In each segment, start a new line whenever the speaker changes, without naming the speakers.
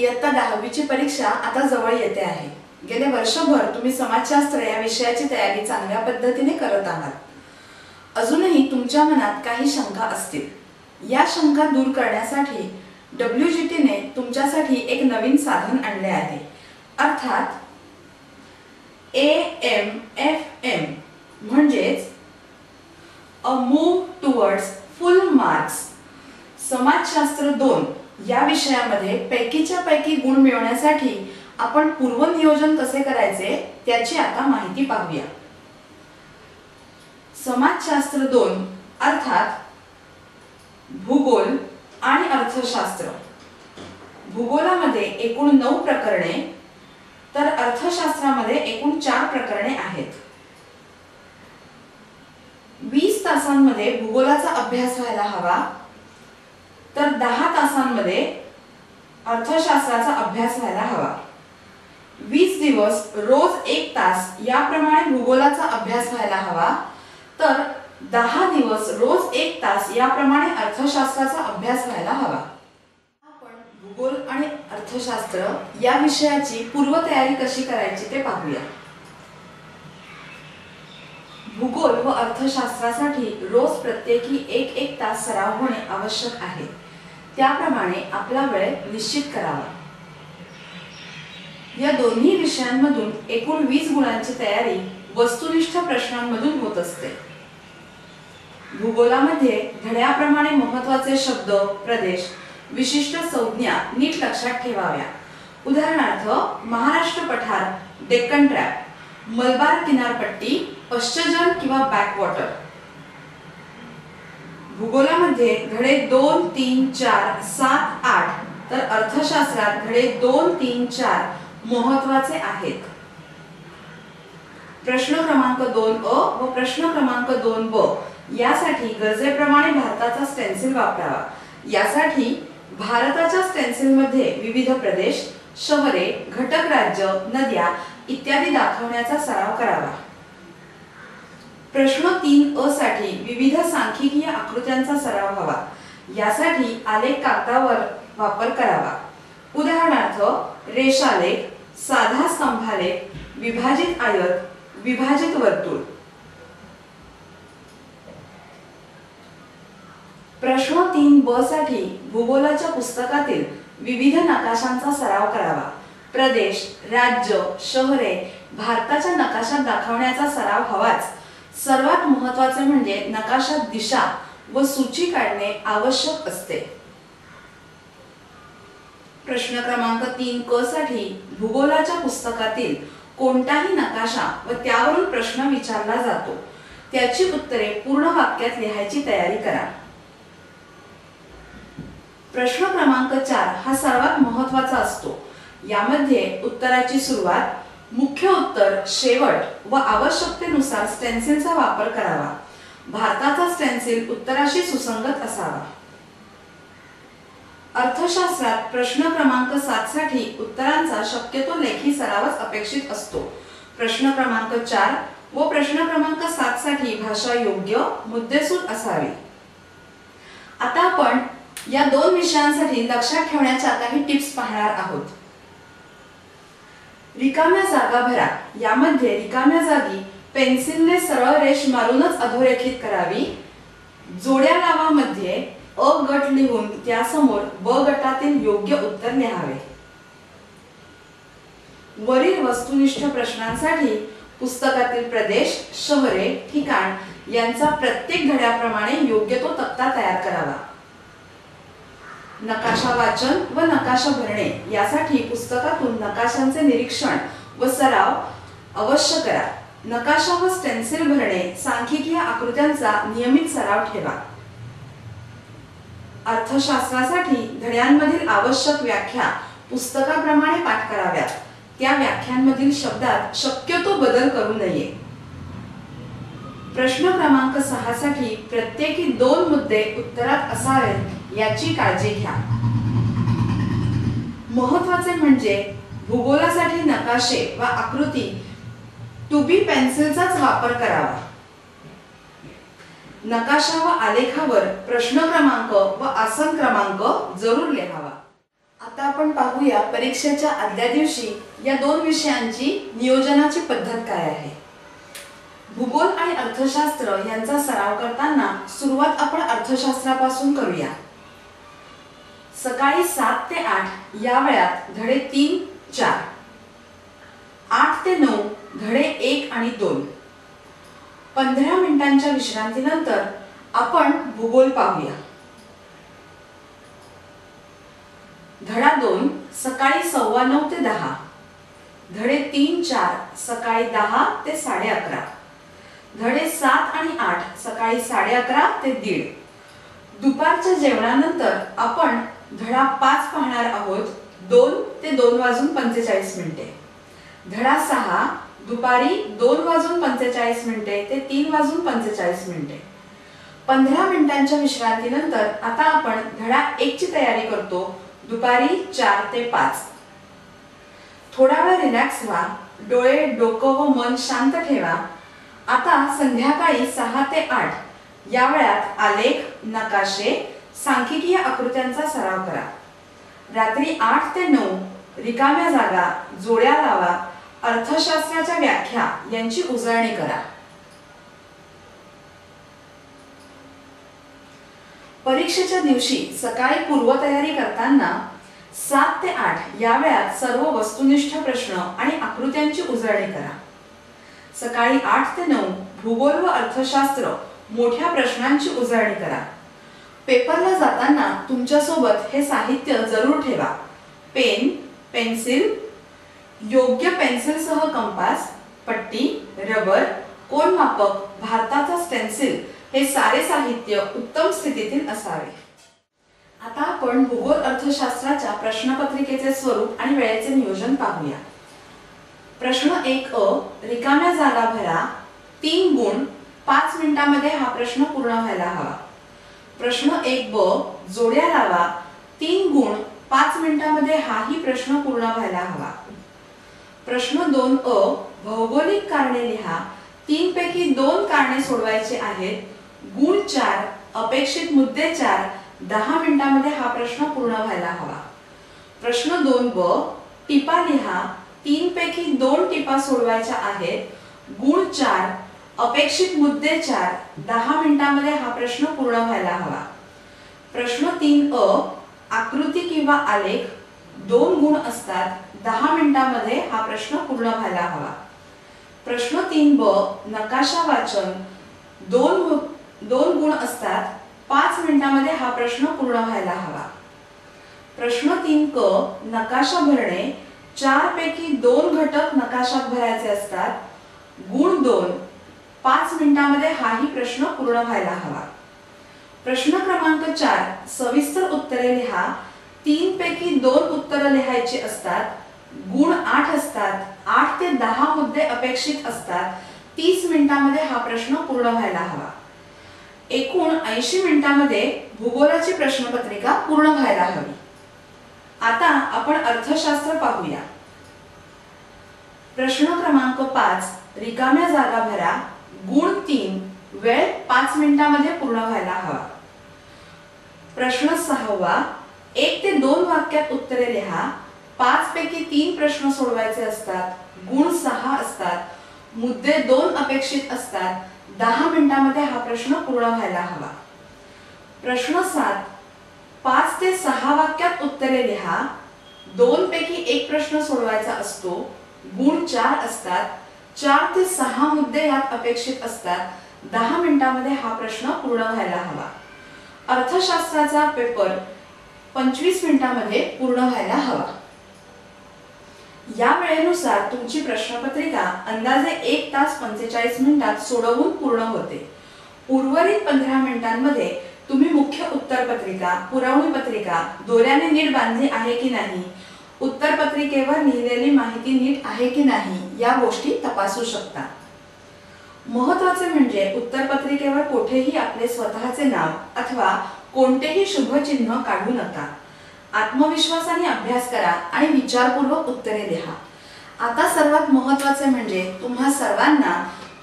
इयत्ता 10वीची परीक्षा आता जवळ येते आहे। गेले वर्षभर तुम्ही समाजशास्त्र या विषयाची तयारी चांगल्या पद्धतीने करत आहात। अजूनही तुमच्या मनात काही शंका असतील। या शंका दूर करण्यासाठी WGT ने तुमच्यासाठी एक नवीन साधन आणले आहे, अर्थात AMFM म्हणजेच a move towards full marks. समाजशास्त्र 2 या विषयामध्ये पैकीच्या पैकी गुण मिळवण्यासाठी आपण पूर्वनियोजन कसे करायचे त्याची आता माहिती पाहूया। समाजशास्त्र 2 अर्थात भूगोल आणि अर्थशास्त्र। भूगोलामध्ये एकूण 9 प्रकरणे तर अर्थशास्त्रामध्ये एकूण 4 प्रकरणे आहेत। 20 तासांमध्ये भूगोलाचा अभ्यास व्हायला हवा, तर 10 तासांमध्ये अर्थशास्त्राचा अभ्यास व्हायला हवा। 20 दिवस रोज 1 तास याप्रमाणे भूगोलाचा अभ्यास व्हायला हवा, तर 10 दिवस रोज 1 तास याप्रमाणे अर्थशास्त्राचा अभ्यास व्हायला हवा। आपण भूगोल आणि अर्थशास्त्र या विषयाची पूर्वतयारी कशी करायची ते पाहूया। भूगोल व अर्थशास्त्रासाठी रोज प्रत्येकी 1 तास सराव होणे आवश्यक आहे। त्याप्रमाणे आपला वेळ निश्चित करावा। या दोन्ही विषयांमधून एकूण 20 गुणांची तयारी वस्तुनिष्ठ प्रश्नांमधून होत असते। भूगोलामध्ये धड्याप्रमाणे महत्त्वाचे शब्द, प्रदेश, विशिष्ट संज्ञा नीट लक्षात ठेवाव्या। उदाहरणार्थ महाराष्ट्र पठार, डेक्कन ट्रॅप, मलबार किनारपट्टी, पश्चिम किंवा बॅकवॉटर। भूगोलामध्ये धडे 2, 3, 4, 7, 8 तर अर्थशास्त्रात धडे 2, 3, 4 महत्त्वाचे आहेत। प्रश्न क्रमांक 2A व प्रश्न क्रमांक 2B यासाठी गरजेप्रमाणे भारताचा स्टेन्सिल वापरावा। यासाठी भारताच्या स्टेन्सिलमध्ये विविध प्रदेश, शहरे, घटक राज्य, नद्या इत्यादी दाखवण्याचा सराव करावा। प्रश्न 3A साठी विविध सांख्यिकीय आकृत्यांचा सराव हवा। यासाठी आलेख कागदावर वापर करावा। उदाहरणार्थ रेषालेख, साधा स्तंभालेख, विभाजित आयत, विभाजित वर्तुळ। प्रश्न 3B साठी भूगोलाच्या पुस्तकातील विविध नकाशांचा सराव करावा। प्रदेश, राज्य, शहरे भारताच्या नकाशात दाखवण्याचा सराव हवाच। सर्वात महत्त्वाचे म्हणजे नकाशात दिशा व सूची काढणे आवश्यक असते। प्रश्न क्रमांक 3K साठी भूगोलाच्या पुस्तकातील कोणताही नकाशा व त्यावरून प्रश्न विचारला जातो, त्याची उत्तरे पूर्ण वाक्यात लिहायची तयारी करा। प्रश्न क्रमांक 4 हा सर्वात महत्त्वाचा असतो। यामध्ये उत्तराची सुरुवात, मुख्य उत्तर, शेवट व आवश्यकतेनुसार स्टेन्सिलचा वापर करावा। भारताचा स्टेन्सिल उत्तराशी सुसंगत असावा। अर्थशास्त्रात प्रश्न क्रमांक 7 साठी उत्तरांचा शक्यतो लेखी सरावच अपेक्षित असतो। प्रश्न क्रमांक 4 व प्रश्न क्रमांक 7 साठी भाषा योग्य, मुद्देसूद असावी। आता आपण या 2 विषयांसाठी लक्षात ठेवण्याच्या काही टिप्स पाहणार आहोत। रिकाम्या जागा भरा। यामध्ये रिकाम्या जागी पेन्सिलने सरळ रेष मारूनच अधोरेखित करावी। जोड्या लावा मध्ये अ गट लिहून त्यासमोर ब गटातील योग्य उत्तर लिहावे। वरील वस्तुनिष्ठ प्रश्नांसाठी पुस्तकातील प्रदेश, शहरे, ठिकाण यांचा प्रत्येक धड्याप्रमाणे योग्य तो तक्ता तयार करावा। नकाशा वाचन व नकाशा भरणे यासाठी पुस्तकातून नकाशांचे निरीक्षण व सराव अवश्य करा। नकाशा व स्टेन्सिल भरणे, सांख्यिकीय आकृत्यांचा नियमित सराव ठेवा। अर्थशास्त्रासाठी धड्यांमधील आवश्यक व्याख्या पुस्तकाप्रमाणे पाठ कराव्यात। त्या व्याख्यांमधील शब्दात शक्यतो बदल करू नये। प्रश्न क्रमांक 6 साठी प्रत्येकी 2 मुद्दे उत्तरात असावेत याची काळजी घ्या। महत्त्वाचे म्हणजे भूगोलासाठी नकाशे व आकृती 2B पेन्सिलचाच वापर करावा। नकाशा व आलेखावर प्रश्न क्रमांक व आसन क्रमांक जरूर लिहावा। आता आपण पाहूया परीक्षेच्या आदल्या दिवशी या दोन विषयांची नियोजनाची पद्धत काय आहे। भूगोल आणि अर्थशास्त्र यांचा सराव करताना सुरुवात आपण अर्थशास्त्रापासून करूया। सकाळी 7 ते 8 या वेळात धडे 3, 4, 8 ते 9 धडे 1 आणि 2। 15 मिनिटांच्या विश्रांतीनंतर आपण भूगोल पाहूया। धडा 2 सकाळी 9:15 ते 10, धडे 3, 4 सकाळी 10 ते 11:30, धडे 7 आणि 8 सकाळी 11:30 ते 1:30। दुपारच्या जेवणानंतर आपण धडा 5 पाहणार आहोत 2 ते 2:45। धडा 6 दुपारी 2:45 ते 3:45। 15 मिनिटांच्या विश्रांतीनंतर आता आपण धडा 1 ची तयारी करतो दुपारी 4 ते 5। थोडा वेळ रिलॅक्स व्हा, डोळे, डोकं व मन शांत ठेवा। आता संध्याकाळी 6 ते 8 या वेळात आलेख, नकाशे, सांख्यिकीय आकृत्यांचा सराव करा। रात्री 8 ते 9 रिकाम्या जागा, जोड्या लावा, अर्थशास्त्राच्या व्याख्या यांची उजळणी करा। परीक्षेच्या दिवशी सकाळी पूर्वतयारी करताना 7 ते 8 या वेळात सर्व वस्तुनिष्ठ प्रश्न आणि आकृत्यांची उजळणी करा। सकाळी 8 ते 9 भूगोल व अर्थशास्त्र मोठ्या प्रश्नांची उजळणी करा। पेपरला जाताना तुमच्या सोबत हे साहित्य जरूर ठेवा। पेन, पेन्सिल, योग्य पेन्सिलसह कंपास, पट्टी, रबर, कोनमापक, भारताचा स्टेन्सिल हे सारे साहित्य उत्तम स्थितीतील असावे। आता आपण भूगोल अर्थशास्त्राच्या प्रश्नपत्रिकेचे स्वरूप आणि वेळेचे नियोजन पाहूया। प्रश्न 1 रिकाम्या जागा भरा, 3 गुण, 5 मिनिटांमध्ये हा प्रश्न पूर्ण व्हायला हवा। प्रश्न 1 जोड्या लावा, 3 गुण, 5 मिनिटांमध्ये हाही प्रश्न पूर्ण व्हायला हवा। प्रश्न 2 भौगोलिक कारणे लिहा, 3 पैकी 2 कारणे सोडवायची आहेत, गुण 4, अपेक्षित मुद्दे 4, 10 मिनिटांमध्ये हा प्रश्न पूर्ण व्हायला हवा। प्रश्न 2 टिपा लिहा, 3 पैकी 2 टिपा सोडवायच्या आहेत, गुण 4, अपेक्षित मुद्दे 4, 10 मिनिटांमध्ये हा प्रश्न पूर्ण व्हायला हवा। प्रश्न 3 आकृती किंवा आलेख 2 गुण असतात, 10 मिनिटांमध्ये हा प्रश्न पूर्ण व्हायला हवा। प्रश्न 3 नकाशा वाचन 2 गुण असतात, 5 मिनिटांमध्ये हा प्रश्न पूर्ण व्हायला हवा। प्रश्न 3 नकाशा भरणे 4 पैकी 2 घटक नकाशात भरायचे असतात, गुण 2, 5 मिनिटांमध्ये हाही प्रश्न पूर्ण व्हायला हवा। प्रश्न क्रमांक 4 सविस्तर उत्तरे लिहा, 3 पैकी 2 उत्तरे लिहायची असतात, गुण 8 असतात, 8 ते 10 मुद्दे अपेक्षित असतात, 30 मिनिटांमध्ये हा प्रश्न पूर्ण व्हायला हवा। एकूण 80 मिनिटांमध्ये भूगोलाची प्रश्नपत्रिका पूर्ण व्हायला हवी। आता आपण अर्थशास्त्र पाहूया। प्रश्न क्रमांक 5 रिकाम्या जागा भरा, गुण 3, वेळ 5 मिनिटांमध्ये पूर्ण व्हायला हवा। प्रश्न 6 1 ते 2 वाक्यात उत्तरे लिहा, 5 पैकी 3 प्रश्न सोडवायचे असतात, गुण 6 असतात, मुद्दे 2 अपेक्षित असतात, 10 मिनिटांमध्ये हा प्रश्न पूर्ण व्हायला हवा। प्रश्न 7 5 ते 6 वाक्यात उत्तरे लिहा, 2 पैकी 1 प्रश्न सोडवायचा असतो, गुण 4 असतात, 4 ते 6 मुद्दे यात अपेक्षित असतात, 10 मिनिटांमध्ये हा प्रश्न पूर्ण व्हायला हवा। अर्थशास्त्राचा पेपर 25 मिनिटांमध्ये पूर्ण व्हायला हवा। या वेळेनुसार तुमची प्रश्नपत्रिका अंदाजे 1 तास 45 मिनिटात सोडवून पूर्ण होते। उर्वरित 15 मिनिटांमध्ये तुम्ही मुख्य उत्तरपत्रिका, पुरवणी पत्रिका दोऱ्याने नीट बांधली आहे की नाही, उत्तरपत्रिकेवर लिहिलेली माहिती नीट आहे की नाही या गोष्टी तपासू शकता। महत्त्वाचे म्हणजे उत्तरपत्रिकेवर कुठेही आपले स्वतःचे नाव अथवा कोणतेही शुभचिन्ह काढू नका। आत्मविश्वासाने अभ्यास करा आणि विचारपूर्वक उत्तरे लिहा। आता सर्वात महत्त्वाचे म्हणजे तुम्हा सर्वांना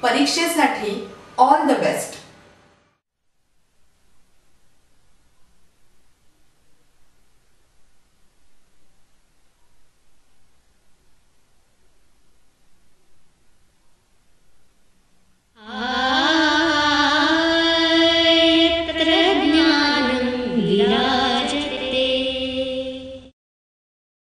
परीक्षेसाठी ऑल द बेस्ट।